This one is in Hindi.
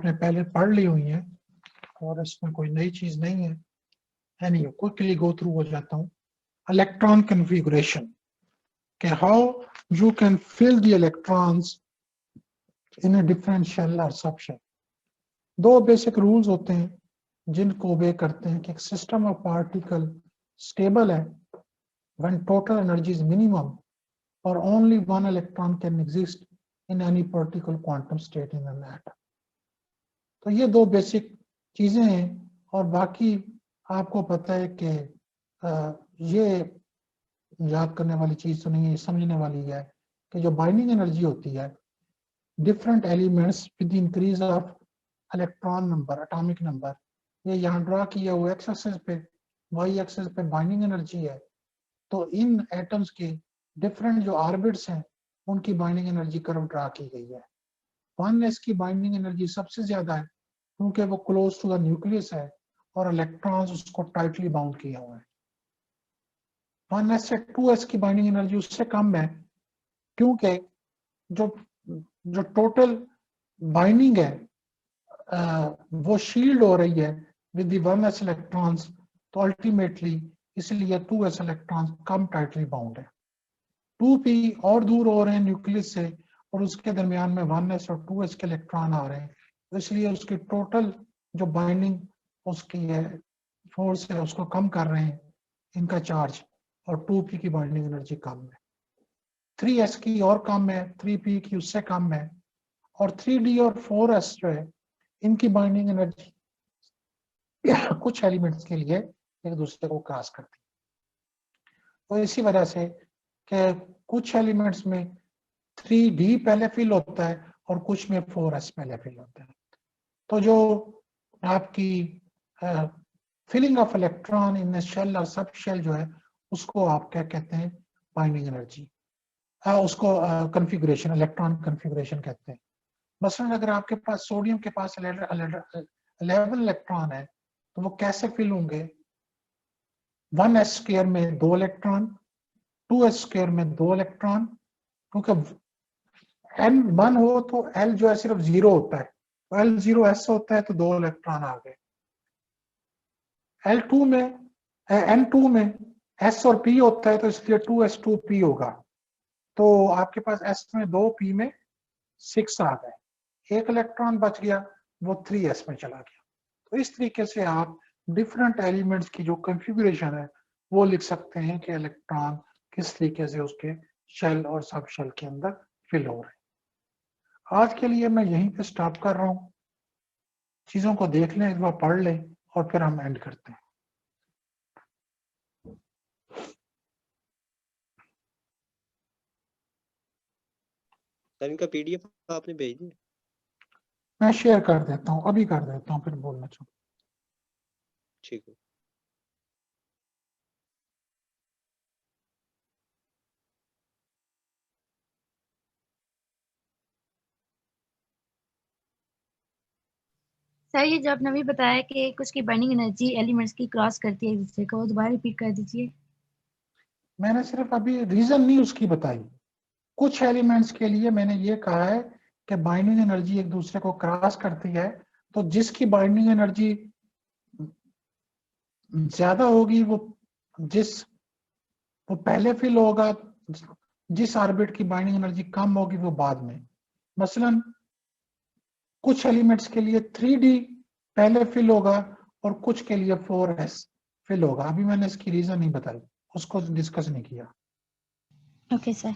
आपने पहले पढ़ ली हुई है और इसमें कोई नई चीज नहीं है। एनीवे क्विकली गो थ्रू हो जाता हूँ। इलेक्ट्रॉन कन्फिगरेशन के how you can fill the electrons in a different shell और सब शेल। दो बेसिक रूल्स होते हैं जिनको ओबे करते हैं कि एक सिस्टम ऑफ पार्टिकल स्टेबल है when total energy is minimum or only one electron can exist in any particular quantum state in an atom। तो ये दो बेसिक चीजें हैं और बाकी आपको पता है कि ये याद करने वाली चीज तो नहीं है, समझने वाली है कि जो बाइंडिंग एनर्जी होती है different elements with increase of electron number atomic number, ये यहाँ ड्रा किया हुआ एक्स एक्सिस पे वाई एक्सिस पे बाइंडिंग एनर्जी है। तो इन एटम्स के डिफरेंट जो ऑर्बिट्स हैं उनकी बाइंडिंग एनर्जी कर्व ड्रा की गई है। 1s की बाइंडिंग एनर्जी सबसे ज्यादा है क्योंकि वो क्लोज टू द न्यूक्लियस है और इलेक्ट्रॉन्स उसको टाइटली बाउंड किए हुए हैं। 1s से 2s की बाइंडिंग एनर्जी उससे कम है क्योंकि जो टोटल बाइंडिंग है वो शील्ड हो रही है विद द 1s इलेक्ट्रॉन्स, तो अल्टीमेटली इसलिए 2s इलेक्ट्रॉन्स कम टाइटली बाउंड है। 2p और दूर हो रहे हैं न्यूक्लियस से और उसके दरमियान में 1s और 2s के इलेक्ट्रॉन आ रहे हैं, तो इसलिए उसकी टोटल जो बाइंडिंग उसकी है फोर्स है उसको कम कर रहे हैं इनका चार्ज, और 2p की बाइंडिंग एनर्जी कम है। 3s की और कम है, 3p की उससे कम है, और 3d और 4s जो है इनकी बाइंडिंग एनर्जी कुछ एलिमेंट्स के लिए एक दूसरे को क्रॉस करती है। तो इसी वजह से कि कुछ एलिमेंट्स में 3d पहले फिल होता है और कुछ में 4s पहले फिल होता है। तो जो आपकी filling of electron in shell और सब शेल जो है उसको आप क्या कहते हैं, बाइंडिंग एनर्जी, उसको कन्फिगरेशन, इलेक्ट्रॉन कन्फिगरेशन कहते हैं। मसलन अगर आपके पास सोडियम के पास 11 इलेक्ट्रॉन है तो वो कैसे फिल होंगे, 1s स्क्वायर में 2 इलेक्ट्रॉन, 2s स्क्वायर में 2 इलेक्ट्रॉन, क्योंकि n1 हो तो l जो है सिर्फ 0 होता है, तो l 0s होता है तो 2 इलेक्ट्रॉन आ गए। L2 में n2 में s और p होता है तो इसलिए 2s2p होगा, तो आपके पास s में 2 p में 6 आ गए, एक इलेक्ट्रॉन बच गया वो 3s में चला गया। तो इस तरीके से आप डिफरेंट एलिमेंट्स की जो कॉन्फ़िगरेशन है वो लिख सकते हैं कि इलेक्ट्रॉन किस तरीके से उसके शेल और सब शेल के अंदर फिल हो रहे हैं। आज के लिए मैं यहीं पे स्टॉप कर रहा हूँ, चीजों को देख लें, एक बार पढ़ लें और फिर हम एंड करते हैं। सर इनका पीडीएफ आपने भेज दिया? मैं शेयर कर देता हूँ, अभी कर देता हूँ, फिर बोलना चाहूँ। ठीक है। सर ये जो आपने अभी बताया कि कुछ की बाइंडिंग एनर्जी एलिमेंट्स की क्रॉस करती है एक दूसरे को, दोबारा रिपीट कर दीजिए। मैंने सिर्फ अभी रीजन नहीं उसकी बताई, कुछ एलिमेंट्स के लिए मैंने ये कहा है कि बाइंडिंग एनर्जी एक दूसरे को क्रॉस करती है, तो जिसकी बाइंडिंग एनर्जी ज्यादा होगी वो पहले फिल होगा, जिस ऑर्बिट की बाइंडिंग एनर्जी कम होगी वो बाद में। मसलन कुछ एलिमेंट्स के लिए 3d पहले फिल होगा और कुछ के लिए 4s फिल होगा। अभी मैंने इसकी रीजन नहीं बताई, उसको डिस्कस नहीं किया। Okay sir.